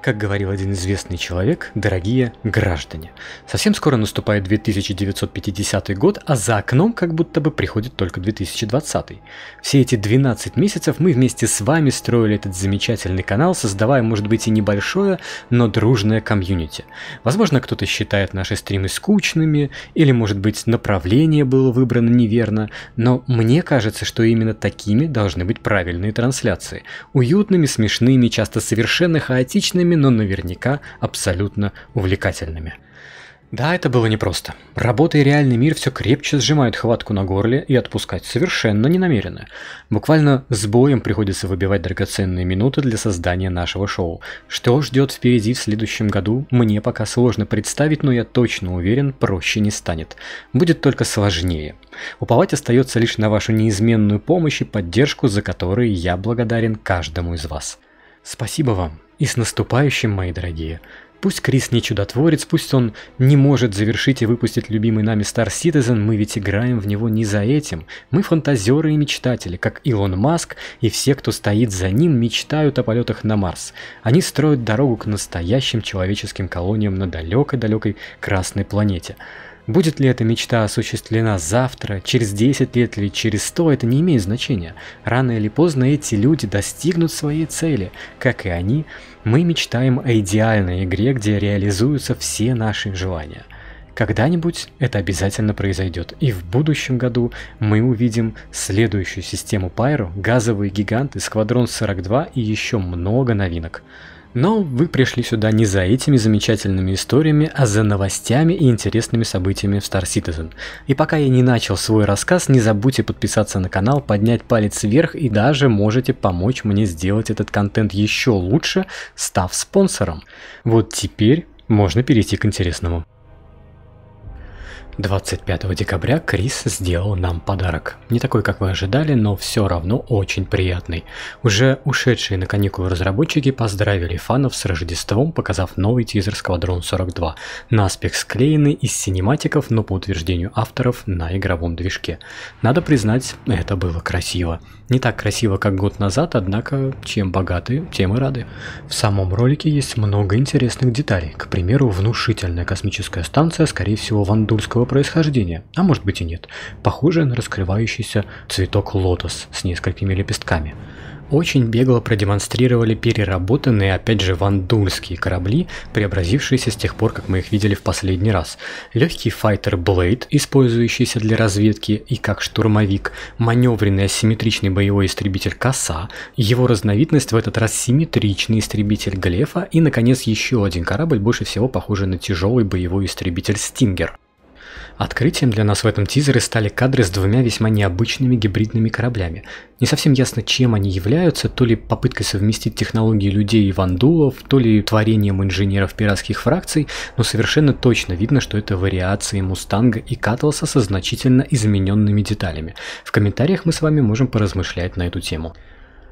Как говорил один известный человек, дорогие граждане, совсем скоро наступает 2950 год, а за окном как будто бы приходит только 2020. Все эти 12 месяцев мы вместе с вами строили этот замечательный канал, создавая, может быть, и небольшое, но дружное комьюнити. Возможно, кто-то считает наши стримы скучными, или, может быть, направление было выбрано неверно, но мне кажется, что именно такими должны быть правильные трансляции. Уютными, смешными, часто совершенно хаотичными, но наверняка абсолютно увлекательными. Да, это было непросто. Работа и реальный мир все крепче сжимают хватку на горле и отпускать совершенно не намерены. Буквально с боем приходится выбивать драгоценные минуты для создания нашего шоу. Что ждет впереди в следующем году, мне пока сложно представить, но я точно уверен, проще не станет. Будет только сложнее. Уповать остается лишь на вашу неизменную помощь и поддержку, за которую я благодарен каждому из вас. Спасибо вам. И с наступающим, мои дорогие. Пусть Крис не чудотворец, пусть он не может завершить и выпустить любимый нами Star Citizen, мы ведь играем в него не за этим. Мы фантазеры и мечтатели, как Илон Маск, и все, кто стоит за ним, мечтают о полетах на Марс. Они строят дорогу к настоящим человеческим колониям на далекой-далекой Красной планете. Будет ли эта мечта осуществлена завтра, через 10 лет или через 100, это не имеет значения. Рано или поздно эти люди достигнут своей цели. Как и они, мы мечтаем о идеальной игре, где реализуются все наши желания. Когда-нибудь это обязательно произойдет, и в будущем году мы увидим следующую систему Pyro, газовые гиганты, Сквадрон 42 и еще много новинок. Но вы пришли сюда не за этими замечательными историями, а за новостями и интересными событиями в Star Citizen. И пока я не начал свой рассказ, не забудьте подписаться на канал, поднять палец вверх и даже можете помочь мне сделать этот контент еще лучше, став спонсором. Вот теперь можно перейти к интересному. 25 декабря Крис сделал нам подарок. Не такой, как вы ожидали, но все равно очень приятный. Уже ушедшие на каникулы разработчики поздравили фанов с Рождеством, показав новый тизер Сквадрон 42, наспех склеенный из синематиков, но по утверждению авторов на игровом движке. Надо признать, это было красиво. Не так красиво, как год назад, однако, чем богаты, тем и рады. В самом ролике есть много интересных деталей. К примеру, внушительная космическая станция, скорее всего, вандульского происхождения, а может быть и нет, похожая на раскрывающийся цветок лотос с несколькими лепестками. Очень бегло продемонстрировали переработанные, опять же, вандульские корабли, преобразившиеся с тех пор, как мы их видели в последний раз. Легкий файтер Блейд, использующийся для разведки и как штурмовик, маневренный асимметричный боевой истребитель Коса, его разновидность в этот раз симметричный истребитель Глефа и, наконец, еще один корабль, больше всего похожий на тяжелый боевой истребитель Стингер. Открытием для нас в этом тизере стали кадры с двумя весьма необычными гибридными кораблями. Не совсем ясно, чем они являются, то ли попыткой совместить технологии людей и вандулов, то ли творением инженеров пиратских фракций, но совершенно точно видно, что это вариации Мустанга и Катласа со значительно измененными деталями. В комментариях мы с вами можем поразмышлять на эту тему.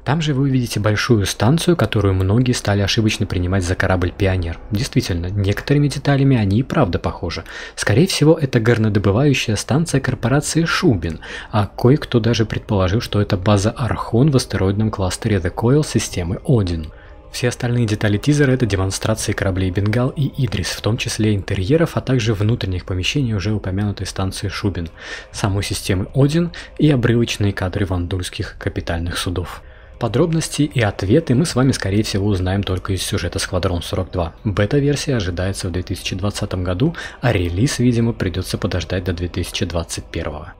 Там же вы увидите большую станцию, которую многие стали ошибочно принимать за корабль Пионер. Действительно, некоторыми деталями они и правда похожи. Скорее всего, это горнодобывающая станция корпорации Шубин, а кое-кто даже предположил, что это база Архон в астероидном кластере The Coil системы Один. Все остальные детали тизера — это демонстрации кораблей Бенгал и Идрис, в том числе интерьеров, а также внутренних помещений уже упомянутой станции Шубин, самой системы Один и обрывочные кадры вандульских капитальных судов. Подробности и ответы мы с вами, скорее всего, узнаем только из сюжета Сквадрон 42. Бета-версия ожидается в 2020 году, а релиз, видимо, придется подождать до 2021.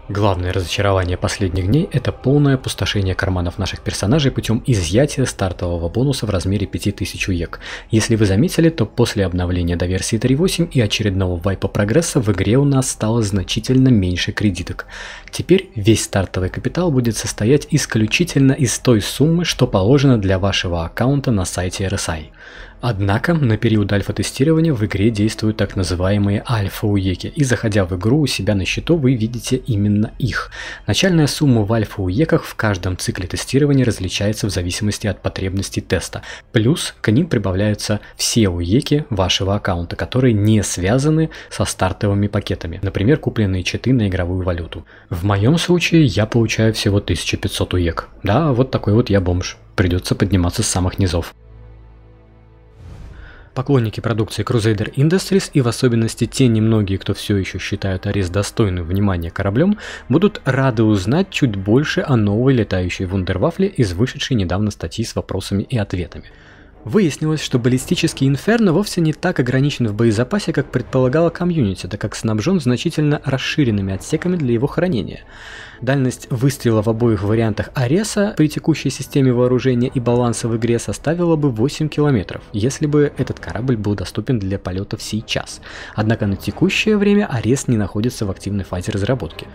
Главное разочарование последних дней – это полное опустошение карманов наших персонажей путем изъятия стартового бонуса в размере 5000 УЕК. Если вы заметили, то после обновления до версии 3.8 и очередного вайпа прогресса в игре у нас стало значительно меньше кредиток. Теперь весь стартовый капитал будет состоять исключительно из той суммы, что положено для вашего аккаунта на сайте RSI. Однако на период альфа-тестирования в игре действуют так называемые альфа-уеки, и заходя в игру у себя на счету вы видите именно их. Начальная сумма в альфа-уеках в каждом цикле тестирования различается в зависимости от потребностей теста. Плюс к ним прибавляются все уеки вашего аккаунта, которые не связаны со стартовыми пакетами, например, купленные читы на игровую валюту. В моем случае я получаю всего 1500 уек. Да, вот такой вот я бомж. Придется подниматься с самых низов. Поклонники продукции Crusader Industries и в особенности те немногие, кто все еще считают Арес достойным внимания кораблем, будут рады узнать чуть больше о новой летающей вундервафле из вышедшей недавно статьи с вопросами и ответами. Выяснилось, что баллистический Инферно вовсе не так ограничен в боезапасе, как предполагала комьюнити, так как снабжен значительно расширенными отсеками для его хранения. Дальность выстрела в обоих вариантах Ареса при текущей системе вооружения и баланса в игре составила бы 8 километров, если бы этот корабль был доступен для полетов сейчас. Однако на текущее время Арес не находится в активной фазе разработки.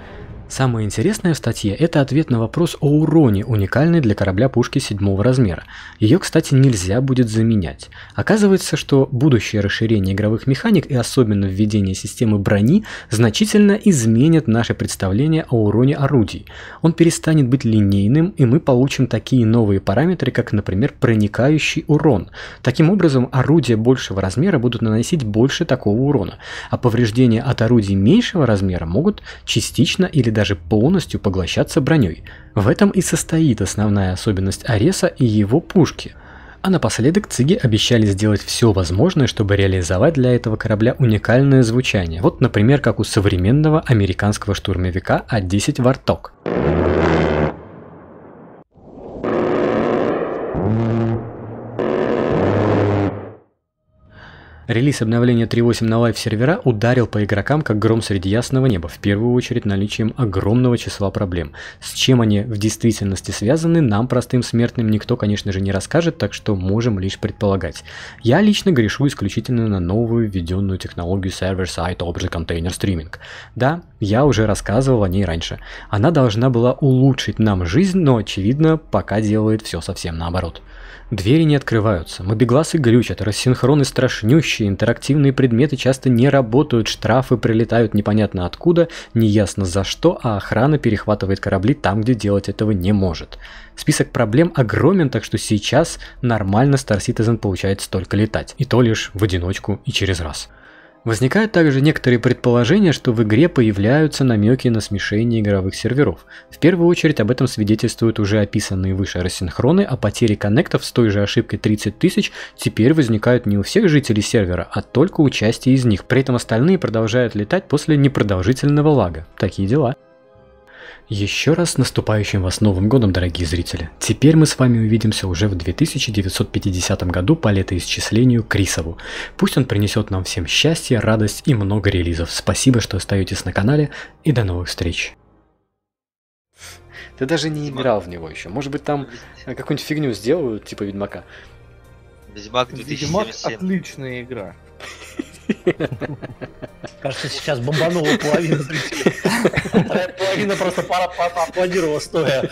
Самое интересное в статье – это ответ на вопрос о уроне, уникальной для корабля пушки 7 размера. Ее, кстати, нельзя будет заменять. Оказывается, что будущее расширение игровых механик и особенно введение системы брони значительно изменит наше представление о уроне орудий. Он перестанет быть линейным, и мы получим такие новые параметры, как, например, проникающий урон. Таким образом, орудия большего размера будут наносить больше такого урона, а повреждения от орудий меньшего размера могут частично или даже полностью поглощаться броней. В этом и состоит основная особенность Ареса и его пушки. А напоследок циги обещали сделать все возможное, чтобы реализовать для этого корабля уникальное звучание. Вот, например, как у современного американского штурмовика А-10 Warthog. Релиз обновления 3.8 на лайв-сервера ударил по игрокам как гром среди ясного неба, в первую очередь наличием огромного числа проблем. С чем они в действительности связаны, нам, простым смертным, никто, конечно же, не расскажет, так что можем лишь предполагать. Я лично грешу исключительно на новую введенную технологию Server-Side Object Container Streaming. Да, я уже рассказывал о ней раньше. Она должна была улучшить нам жизнь, но, очевидно, пока делает все совсем наоборот. Двери не открываются, мобигласы глючат, рассинхроны страшнющие, интерактивные предметы часто не работают, штрафы прилетают непонятно откуда, неясно за что, а охрана перехватывает корабли там, где делать этого не может. Список проблем огромен, так что сейчас нормально Star Citizen получается только летать, и то лишь в одиночку и через раз. Возникают также некоторые предположения, что в игре появляются намеки на смешение игровых серверов. В первую очередь об этом свидетельствуют уже описанные выше рассинхроны, а потери коннектов с той же ошибкой 30 тысяч теперь возникают не у всех жителей сервера, а только у части из них. При этом остальные продолжают летать после непродолжительного лага. Такие дела. Еще раз с наступающим вас Новым годом, дорогие зрители. Теперь мы с вами увидимся уже в 2950 году по летоисчислению Крисову. Пусть он принесет нам всем счастье, радость и много релизов. Спасибо, что остаетесь на канале, и до новых встреч. Ты даже не играл в него еще. Может быть, там какую-нибудь фигню сделают, типа Ведьмака. Ведьмак 2077. Ведьмак отличная игра. Кажется, сейчас бомбанула половина зрителей. Половина просто поаплодировала стоя.